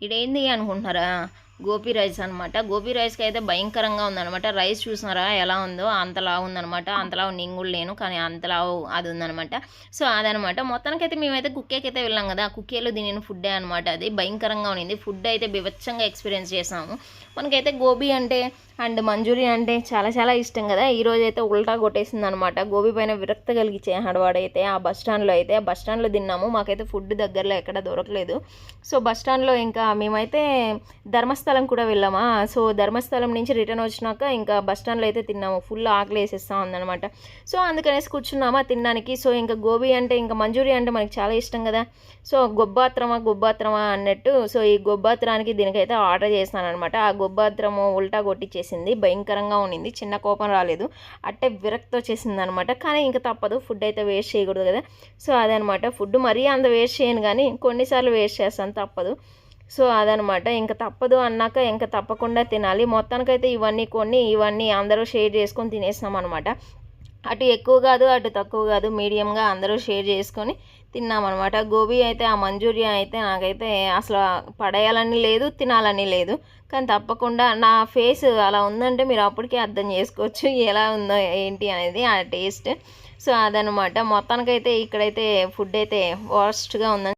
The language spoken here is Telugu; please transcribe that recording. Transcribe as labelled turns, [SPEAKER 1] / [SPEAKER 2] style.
[SPEAKER 1] ఇదేంది అనుకుంటున్నారా? గోబీ రైస్ అనమాట. గోబీ రైస్‌కి అయితే భయంకరంగా ఉందనమాట. రైస్ చూసినారా ఎలా ఉందో? అంత లావు ఉందనమాట. అంత లావు నేను గూడా లేను. కానీ అంత లావు అది ఉందనమాట. సో, అదనమాట. మొత్తానికైతే మేమైతే కుక్కేకైతే వెళ్ళాం గదా! కుక్కేలో తినిన ఫుడ్డే అనమాట అది. భయంకరంగా ఉండింది. ఫుడ్ అయితే బీభత్సంగా ఎక్స్‌పీరియన్స్ చేసాము. మనకైతే గోబీ అంటే అండ్ మంచూరియా అంటే చాలా చాలా ఇష్టం కదా. ఈరోజైతే ఉల్టా కొట్టేసిందనమాట. గోబీ పైన విరక్తి కలిగించేసాడు వాడైతే. ఆ బస్ స్టాండ్‌లో అయితే బస్ స్టాండ్‌లో తిన్నాము. మాకైతే ఫుడ్ దగ్గరలో ఎక్కడ దొరకలేదు. సో, బస్ స్టాండ్‌లో ఇంకా మేమైతే ధర్మస్థలం కూడా వెళ్ళామా. సో, ధర్మస్థలం నుంచి రిటర్న్ వచ్చినాక ఇంకా బస్ స్టాండ్‌లో అయితే తిన్నాము. ఫుల్ ఆకలేసేస్తా ఉందనమాట. సో, అందుకనేసి కూర్చున్నామా తినడానికి. సో, ఇంకా గోబీ అంటే ఇంకా మంచూరియా అంటే మనకి చాలా ఇష్టం కదా. సో, గొబ్బాత్రమా అన్నట్టు. సో, ఈ గొబ్బాత్రానికి దీనికైతే ఆర్డర్ చేశాననమాట. ఆ గొబ్బాత్రము ఉల్టా కొట్టిచ్చేసింది. భయంకరంగా ఉండింది. చిన్న కోపం రాలేదు. అట్టే విరక్తి వచ్చేసిందనమాట. కానీ ఇంక తప్పదు. ఫుడ్ అయితే వేస్ట్ చేయకూడదు కదా. సో, అదనమాట. ఫుడ్ మరీ అంత వేస్ట్ చేయను కానీ కొన్నిసార్లు వేస్ట్ చేస్తాను తప్పదు. సో, అదనమాట. ఇంక తప్పదు అన్నాక ఇంక తప్పకుండా తినాలి. మొత్తానికైతే ఇవన్నీ అందరూ షేర్ చేసుకొని తినేసామనమాట. అటు ఎక్కువ కాదు, అటు తక్కువ కాదు. మీడియంగా అందరూ షేర్ చేసుకొని తిన్నామనమాట. గోబీ అయితే ఆ మంచూరియా అయితే నాకైతే అసలు పడేయాలని లేదు, తినాలని లేదు. కానీ తప్పకుండా నా ఫేస్ అలా ఉందంటే మీరు అప్పటికే అర్థం చేసుకోవచ్చు ఎలా ఉందో ఏంటి అనేది ఆ టేస్ట్. సో, అదనమాట. మొత్తానికైతే ఇక్కడైతే ఫుడ్ అయితే వర్స్ట్‌గా ఉందని